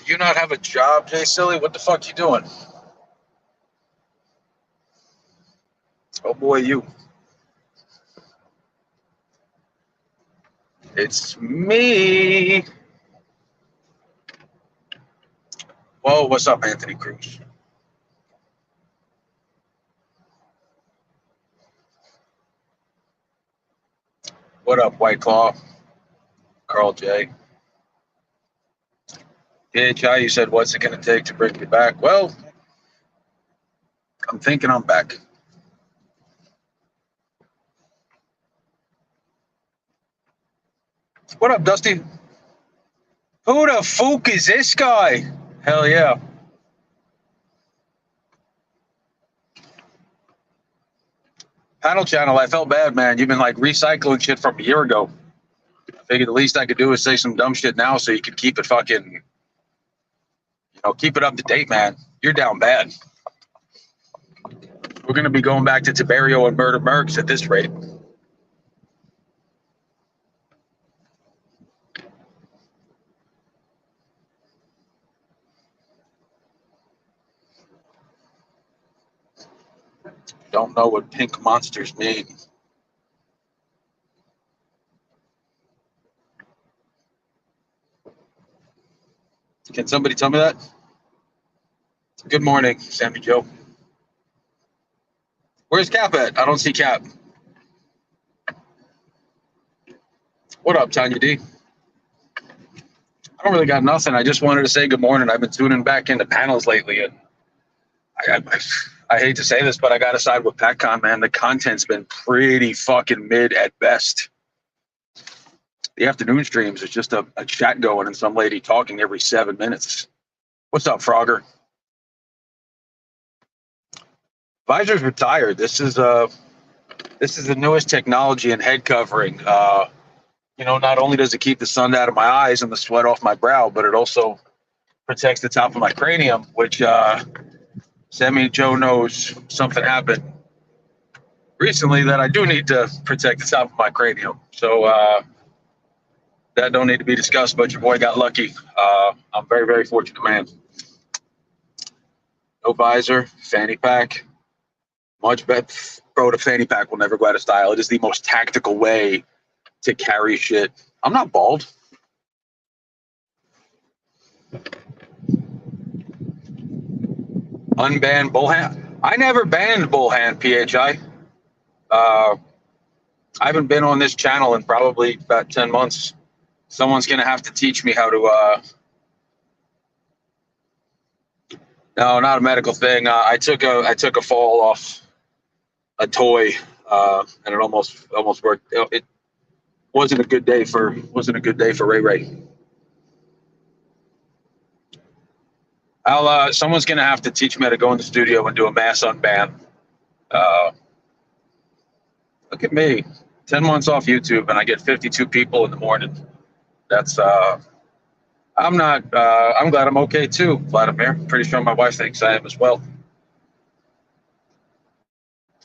Do you not have a job, Jay Silly? What the fuck you doing? Oh boy, you. It's me. Whoa, what's up, Anthony Cruz? What up, White Claw? Carl J. PHI, you said, what's it going to take to bring you back? Well, I'm thinking I'm back. What up, Dusty? Who the fuck is this guy? Hell yeah. Panel Channel, I felt bad, man. You've been like recycling shit from a year ago. I figured the least I could do is say some dumb shit now so you could keep it fucking, keep it up to date, man. You're down bad. We're going to be going back to Tiberio and Murder Mercs at this rate. Don't know what pink monsters mean. Can somebody tell me that? Good morning, Sammy Joe. Where's Cap at? I don't see Cap. What up, Tanya D? I don't really got nothing. I just wanted to say good morning. I've been tuning back into panels lately, and I hate to say this, but I got to side with PatCon, man. The content's been pretty fucking mid at best. The afternoon streams is just a chat going and some lady talking every 7 minutes. What's up, Frogger? Visor's retired. This is the newest technology in head covering. Not only does it keep the sun out of my eyes and the sweat off my brow, but it also protects the top of my cranium, which Sammy Joe knows something happened recently that I do need to protect the top of my cranium. So that don't need to be discussed, but your boy got lucky. I'm very, very fortunate, man. No visor, fanny pack. Much better. Bro, the fanny pack will never go out of style. It is the most tactical way to carry shit. I'm not bald. Unbanned bullhand. I never banned bullhand, PHI. I haven't been on this channel in probably about 10 months. Someone's going to have to teach me how to... No, not a medical thing. I took a fall off a toy, and it almost worked. It wasn't a good day for Ray Ray. Someone's gonna have to teach me how to go in the studio and do a mass unban. Look at me, 10 months off YouTube, and I get 52 people in the morning. That's I'm not. I'm glad I'm okay too, Vladimir. Pretty sure my wife thinks I am as well.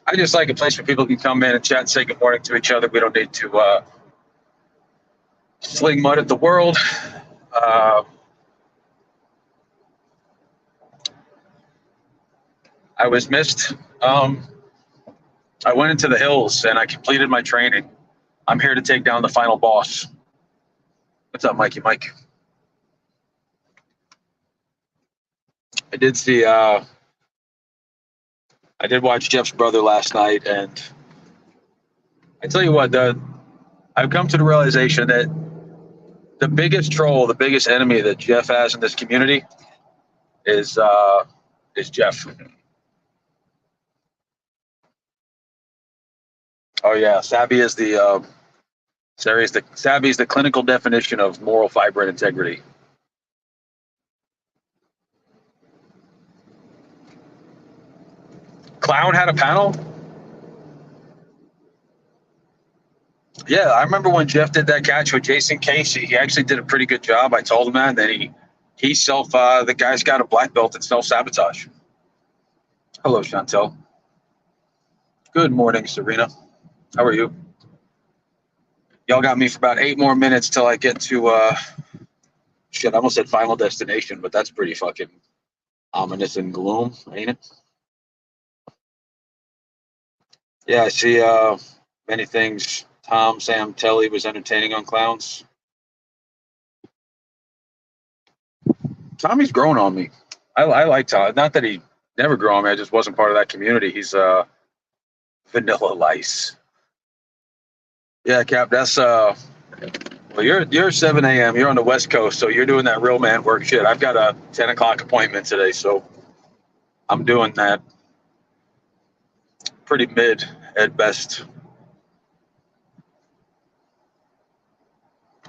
I just like a place where people can come in and chat and say good morning to each other. We don't need to sling mud at the world. I was missed. I went into the hills and I completed my training. I'm here to take down the final boss. What's up, Mikey Mike? I did see. I did watch Jeff's brother last night, and I tell you what, I've come to the realization that the biggest troll, the biggest enemy that Jeff has in this community is Jeff. Oh yeah, Savvy is the Savvy is the clinical definition of moral fiber and integrity. Clown had a panel? Yeah, I remember when Jeff did that catch with Jason Casey. He actually did a pretty good job. I told him that. Then the guy's got a black belt in self-sabotage. Hello, Chantel. Good morning, Serena. How are you? Y'all got me for about 8 more minutes till I get to Shit, I almost said Final Destination, but that's pretty fucking ominous and gloom, ain't it? Yeah, I see many things. Tom, Sam, Telly was entertaining on clowns. Tommy's grown on me. I like Tom. Not that he never grew on me. I just wasn't part of that community. He's vanilla lice. Yeah, Cap. That's well, you're 7 a.m. You're on the West Coast, so you're doing that real man work shit. I've got a 10 o'clock appointment today, so I'm doing that pretty mid at best.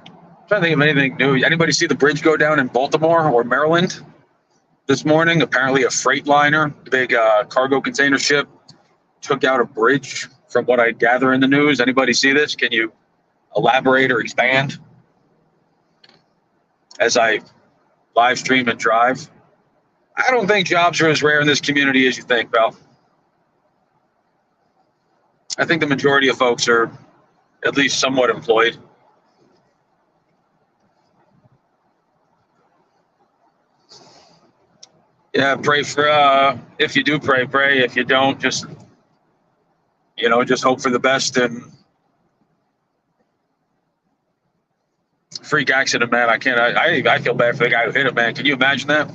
I'm trying to think of anything new. Anybody see the bridge go down in Baltimore or Maryland this morning? Apparently, a Freightliner, big cargo container ship, took out a bridge. From what I gather in the news, anybody see this? Can you elaborate or expand as I live stream and drive? I don't think jobs are as rare in this community as you think, pal. I think the majority of folks are at least somewhat employed. Yeah, pray for if you do pray, pray. If you don't, just just hope for the best. And freak accident, man. I can't. I feel bad for the guy who hit him, man. Can you imagine that?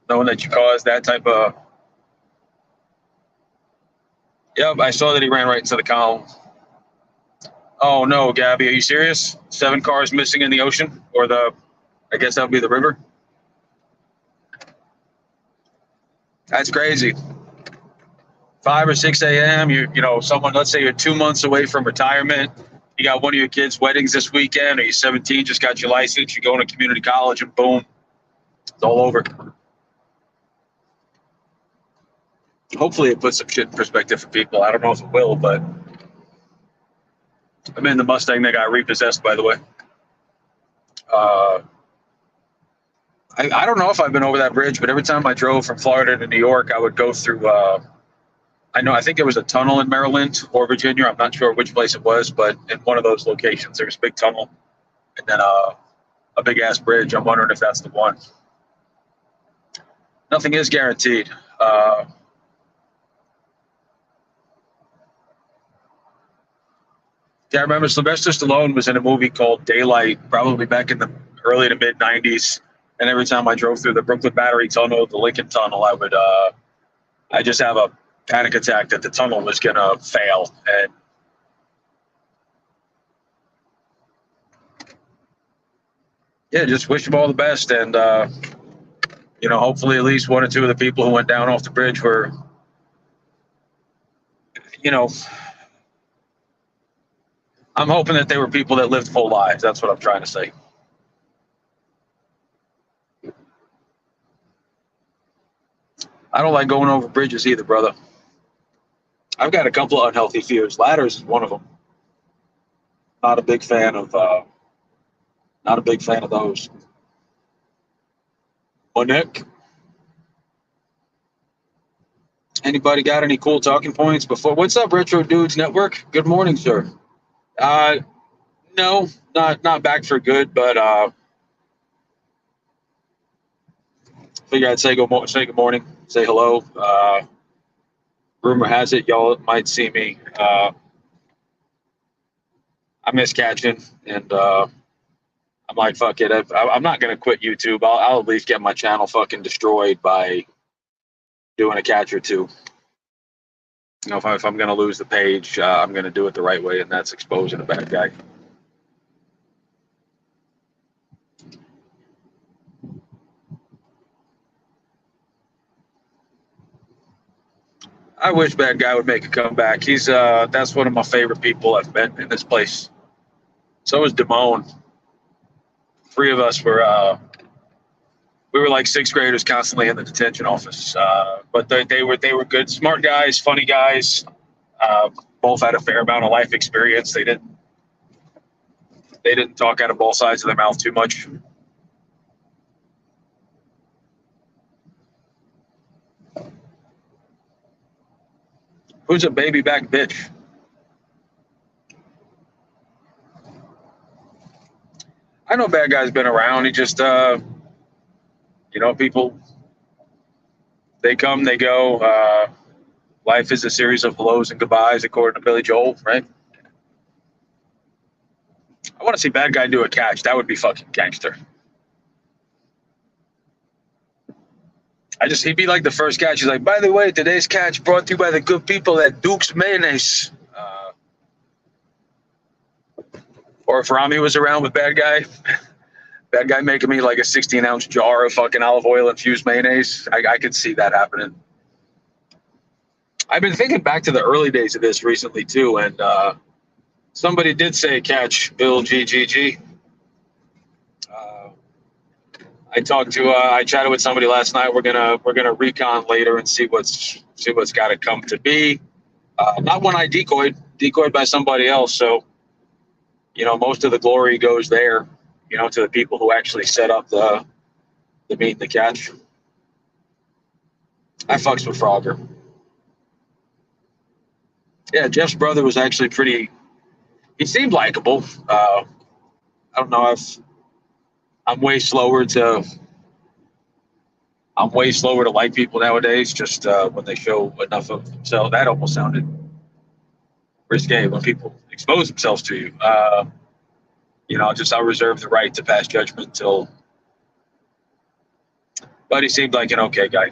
Knowing that you caused that type of. Yep, I saw that he ran right into the column. Oh no, Gabby, are you serious? 7 cars missing in the ocean, or I guess that would be the river. That's crazy. 5 or 6 a.m. Someone. Let's say you're 2 months away from retirement. You got one of your kids' weddings this weekend, or you're 17, just got your license. You're going to community college, and boom, it's all over. Hopefully, it puts some shit in perspective for people. I don't know if it will, but I'm in the Mustang that got repossessed, by the way. I don't know if I've been over that bridge, but every time I drove from Florida to New York, I would go through. I think there was a tunnel in Maryland or Virginia. I'm not sure which place it was, but in one of those locations, there's a big tunnel and then a big ass bridge. I'm wondering if that's the one. Nothing is guaranteed. Yeah, I remember Sylvester Stallone was in a movie called Daylight, probably back in the early to mid '90s. And every time I drove through the Brooklyn Battery Tunnel, the Lincoln Tunnel, I just have a panic attack that the tunnel was gonna fail. And yeah, just wish them all the best. And hopefully at least one or two of the people who went down off the bridge were, I'm hoping that they were people that lived full lives. That's what I'm trying to say. I don't like going over bridges either, brother. I've got a couple of unhealthy fears. Ladders is one of them. Not a big fan of. Not a big fan of those. Nick. Anybody got any cool talking points before? What's up, Retro Dudes Network? Good morning, sir. No, not back for good, but figure I'd say good morning, say hello. Rumor has it y'all might see me. I miss catching, and I'm like, fuck it. I'm not gonna quit YouTube. I'll at least get my channel fucking destroyed by doing a catch or two. If I'm gonna lose the page, I'm gonna do it the right way, and that's exposing a bad guy. I wish Bad Guy would make a comeback. He's that's one of my favorite people I've met in this place. So is Damone. 3 of us were we were like 6th graders constantly in the detention office. But they were good, smart guys, funny guys. Both had a fair amount of life experience. They didn't talk out of both sides of their mouth too much. Who's a baby back bitch? I know Bad Guy's been around. He just People, they come, they go. Life is a series of hellos and goodbyes, according to Billy Joel, right? I want to see bad guy do a catch. That would be fucking gangster. He'd be like the first catch. He's like, by the way, today's catch brought to you by the good people at Duke's Mayonnaise. Or if Rami was around with bad guy making me like a 16-ounce jar of fucking olive oil infused mayonnaise. I could see that happening. I've been thinking back to the early days of this recently too, and somebody did say catch Bill GGG. I chatted with somebody last night. We're gonna recon later and see what's got to come to be. Not one I decoyed by somebody else. So, most of the glory goes there, to the people who actually set up the meet and the catch. I fucks with Frogger. Yeah, Jeff's brother was actually he seemed likable. I don't know if I'm way slower to like people nowadays, just when they show enough of themselves. That almost sounded risque when people expose themselves to you. I'll reserve the right to pass judgment until. But he seemed like an okay guy.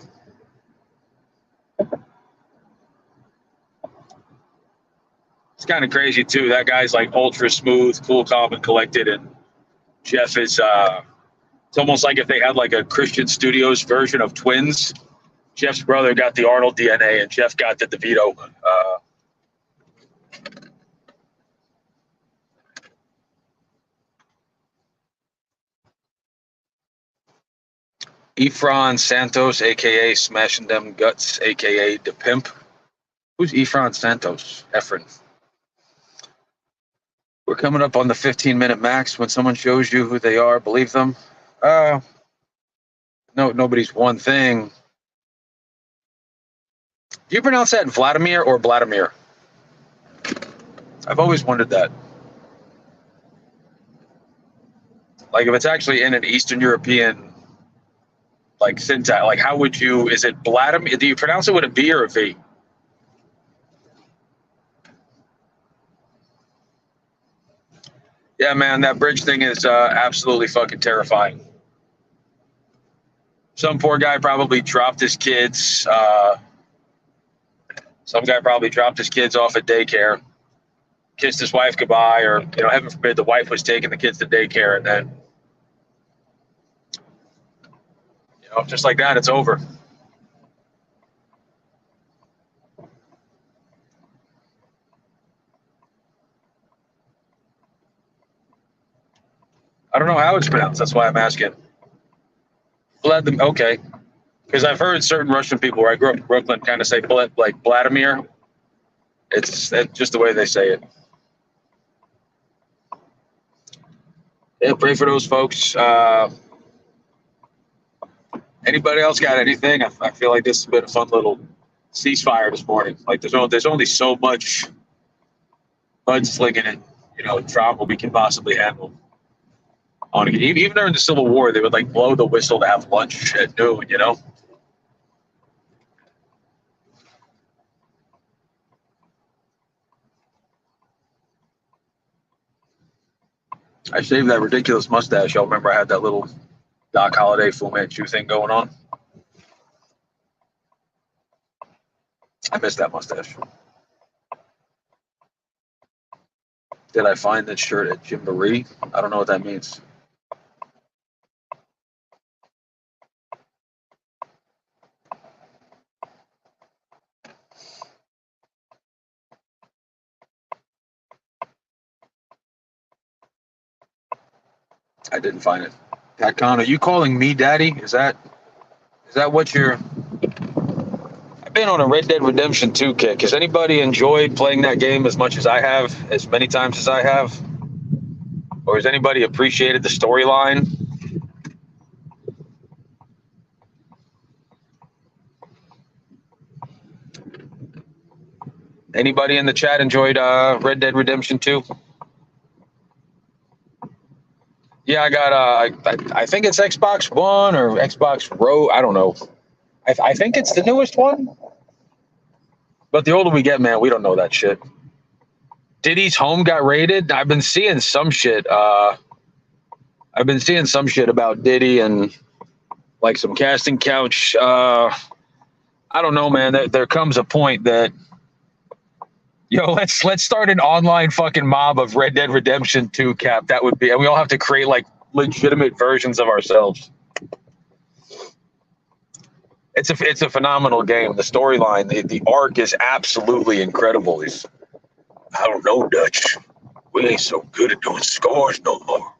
It's kind of crazy too. That guy's like ultra smooth, cool, calm, and collected, and Jeff is. It's almost like if they had like a Christian Studios version of Twins. Jeff's brother got the Arnold DNA, and Jeff got the DeVito. Efron Santos, aka Smashing Them Guts, aka the Pimp. Who's Efron Santos? Efren. We're coming up on the 15-minute max. When someone shows you who they are, believe them. No, nobody's one thing. Do you pronounce that Vladimir or Vladimir? I've always wondered that. Like, if it's actually in an Eastern European like syntax, like how would you? Is it Vladimir? Do you pronounce it with a V or a V? Yeah, man, that bridge thing is absolutely fucking terrifying. Some poor guy probably dropped his kids. Some guy probably dropped his kids off at daycare, kissed his wife goodbye, or heaven forbid, the wife was taking the kids to daycare, and then just like that, it's over. I don't know how it's pronounced. That's why I'm asking. Okay, because I've heard certain Russian people where I grew up in Brooklyn kind of say like Vladimir. It's just the way they say it. Yeah, pray for those folks. Anybody else got anything? I feel like this has been a fun little ceasefire this morning. Like there's only so much mudslinging and trauma we can possibly handle. Even during the Civil War, they would like blow the whistle to have lunch at noon. I shaved that ridiculous mustache. Y'all remember I had that little Doc Holliday Fu Manchu thing going on? I missed that mustache. Did I find this shirt at Gymboree? I don't know what that means. I didn't find it. Pat Con, are you calling me daddy? Is that what you're? I've been on a Red Dead Redemption 2 kick. Has anybody enjoyed playing that game as much as I have, as many times as I have? Or has anybody appreciated the storyline? Anybody in the chat enjoyed Red Dead Redemption 2? Yeah, I got I think it's Xbox One or Xbox Row. I don't know. I think it's the newest one. But the older we get, man, we don't know that shit. Diddy's home got raided. I've been seeing some shit. I've been seeing some shit about Diddy and like some casting couch. I don't know, man. There comes a point that let's start an online fucking mob of Red Dead Redemption 2 cap. That would be, and we all have to create like legitimate versions of ourselves. It's a phenomenal game. The storyline, the arc is absolutely incredible. I don't know, Dutch. We ain't so good at doing scores no more.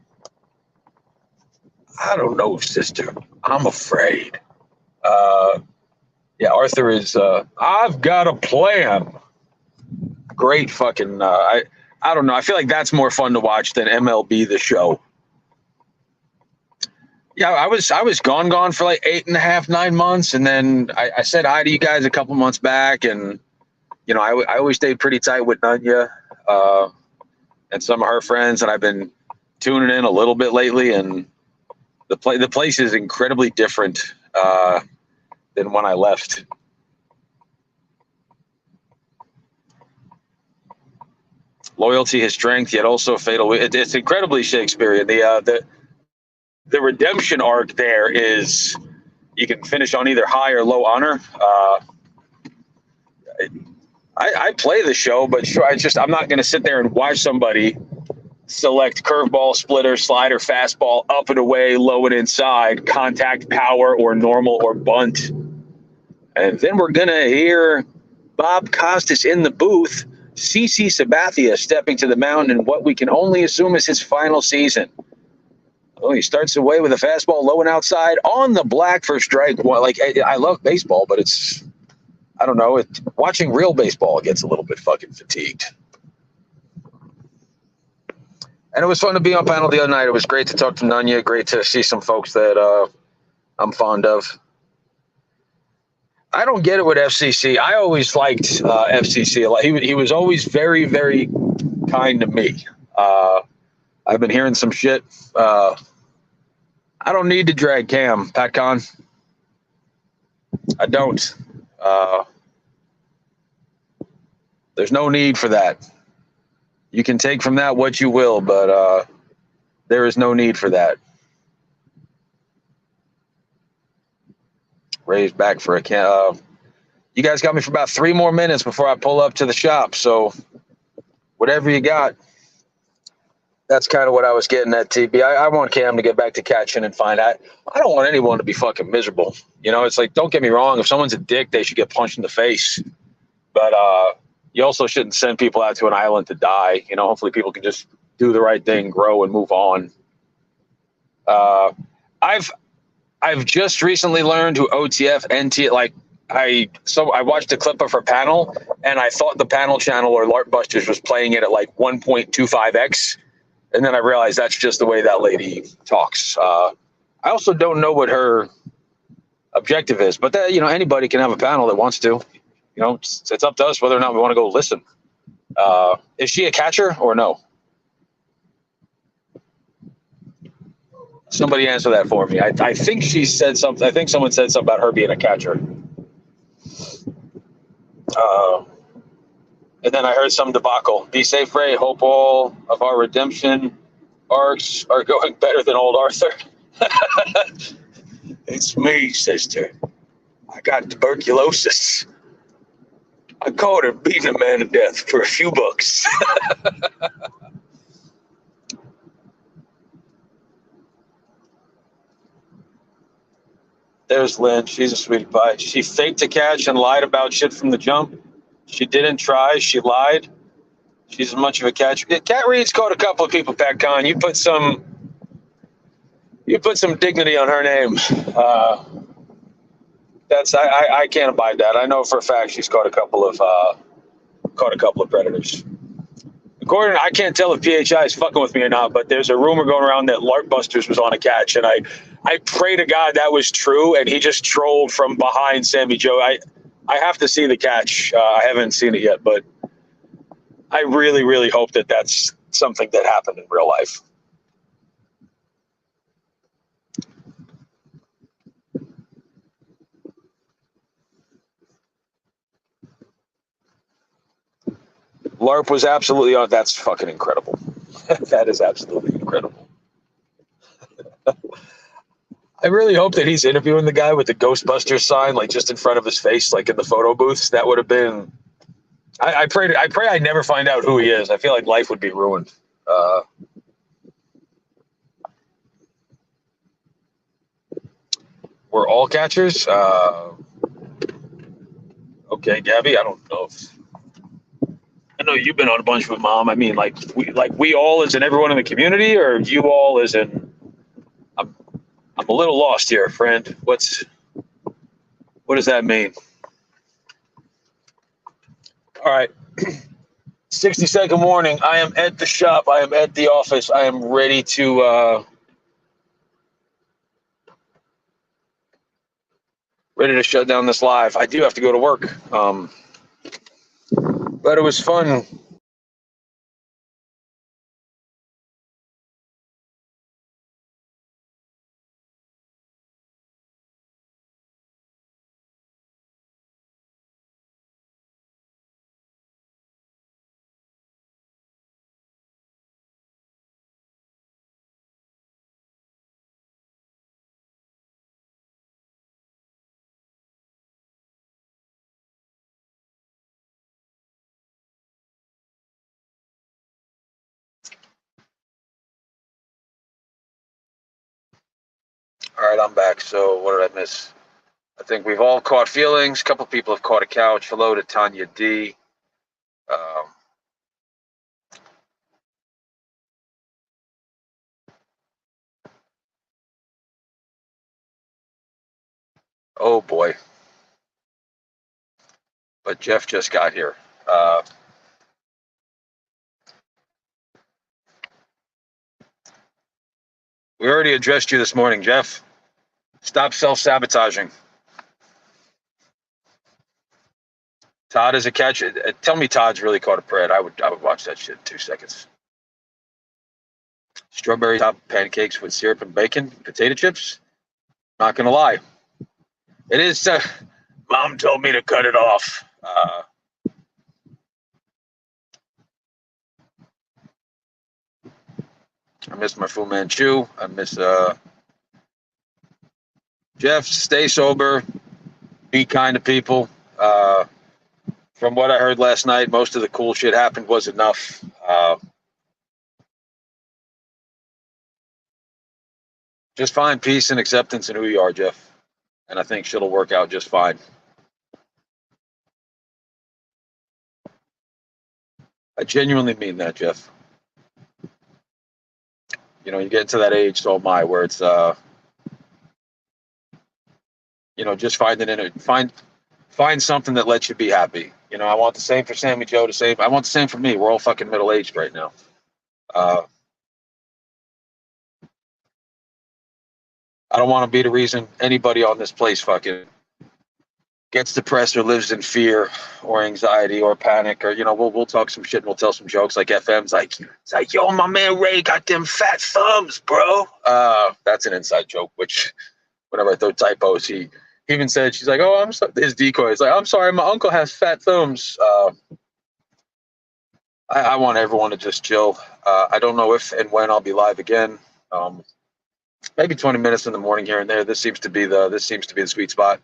I don't know, sister. I'm afraid. Yeah, Arthur is. I've got a plan. Great fucking. I don't know. I feel like that's more fun to watch than MLB The Show. Yeah, I was gone for like 8.5, 9 months, and then I said hi to you guys a couple months back, and I always stayed pretty tight with Nunya and some of her friends, and I've been tuning in a little bit lately, and the place is incredibly different than when I left. Loyalty is strength, yet also fatal. It's incredibly Shakespearean. The redemption arc there is you can finish on either high or low honor. I play the show, but sure, I'm not going to sit there and watch somebody select curveball, splitter, slider, fastball, up and away, low and inside, contact, power, or normal, or bunt. And then we're going to hear Bob Costas in the booth, CC Sabathia stepping to the mound in what we can only assume is his final season. Well, he starts away with a fastball low and outside on the black for strike one. Like, I love baseball, but I don't know. Watching real baseball gets a little bit fucking fatigued. And it was fun to be on panel the other night. It was great to talk to Nunya. Great to see some folks that I'm fond of. I don't get it with FCC. I always liked FCC a lot. He was always very, very kind to me. I've been hearing some shit. I don't need to drag Cam, PatCon. I don't. There's no need for that. You can take from that what you will, but there is no need for that. Raised back for a can. You guys got me for about 3 more minutes before I pull up to the shop. So whatever you got, that's kind of what I was getting at, TB. I want Cam to get back to catching and find out. I don't want anyone to be fucking miserable. It's like, don't get me wrong. If someone's a dick, they should get punched in the face. But you also shouldn't send people out to an island to die. Hopefully people can just do the right thing, grow, and move on. I've just recently learned who OTF, NT, like, I watched a clip of her panel, and I thought the panel channel or LARP Busters was playing it at like 1.25x. And then I realized that's just the way that lady talks. I also don't know what her objective is, but anybody can have a panel that wants to. It's up to us whether or not we want to go listen. Is she a catcher or no? Somebody answer that for me. I think she said something. I think someone said something about her being a catcher. And then I heard some debacle. Be safe, Ray. Hope all of our redemption arcs are going better than old Arthur. It's me, sister. I got tuberculosis. I caught her beating a man to death for a few bucks. There's Lynn. She's a sweetie pie. She faked a catch and lied about shit from the jump. She didn't try. She lied. She's as much of a catcher. Cat Reed's caught a couple of people, PatCon. You put some dignity on her name. I can't abide that. I know for a fact she's caught a couple of predators. Gordon, I can't tell if PHI is fucking with me or not, but there's a rumor going around that LARP Busters was on a catch, and I pray to God that was true, and he just trolled from behind Sammy Joe. I have to see the catch. I haven't seen it yet, but I really, really hope that that's something that happened in real life. LARP was absolutely on. That's fucking incredible. That is absolutely incredible. I really hope that he's interviewing the guy with the Ghostbusters sign, like just in front of his face, like in the photo booths. That would have been. I pray. I pray I never find out who he is. I feel like life would be ruined. We're all catchers. Okay, Gabby. I don't know if I know you've been on a bunch with Mom. I mean, like we all as in everyone in the community, or you all as in. I'm a little lost here, friend. What does that mean? All right. 60-second warning. I am at the shop. I am at the office. I am ready to shut down this live. I do have to go to work. But it was fun. All right, I'm back. So what did I miss? I think we've all caught feelings. A couple people have caught a couch. Hello to Tanya D. Oh boy. But Jeff just got here. We already addressed you this morning, Jeff. Stop self-sabotaging. Todd is a catch. Tell me Todd's really caught a bread. I would watch that shit in 2 seconds. Strawberry top pancakes with syrup and bacon, potato chips. Not gonna lie, it is. Mom told me to cut it off. I miss my Fu Manchu. I miss Jeff. Stay sober. Be kind to people. From what I heard last night, most of the cool shit happened was enough. Just find peace and acceptance in who you are, Jeff. And I think shit'll work out just fine. I genuinely mean that, Jeff. You know, you get to that age, so am I, where it's just find something that lets you be happy. You know, I want the same for Sammy Joe, I want the same for me. We're all fucking middle aged right now. I don't want to be the reason anybody on this place fucking gets depressed or lives in fear or anxiety or panic, or we'll talk some shit and we'll tell some jokes like FM's it's like, yo, my man Ray got them fat thumbs, bro. That's an inside joke, which whenever I throw typos, he even said, she's like, oh, I'm sorry. His decoy is like, I'm sorry, my uncle has fat thumbs. I want everyone to just chill. I don't know if and when I'll be live again. Maybe 20 minutes in the morning here and there. This seems to be the sweet spot.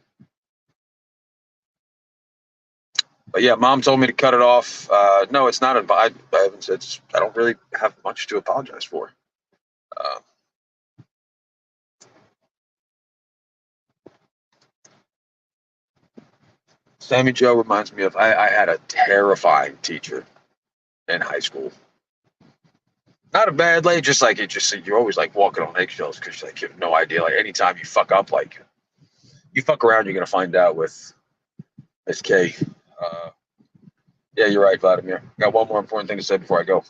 But yeah, Mom told me to cut it off. No, it's not. I haven't said. I don't really have much to apologize for. Sammy Joe reminds me of I had a terrifying teacher in high school. Not a bad lady, just you're always like walking on eggshells because you have no idea. Like anytime you fuck up, like you fuck around, you're gonna find out with Miss K. Yeah, you're right, Vladimir. Got one more important thing to say before I go.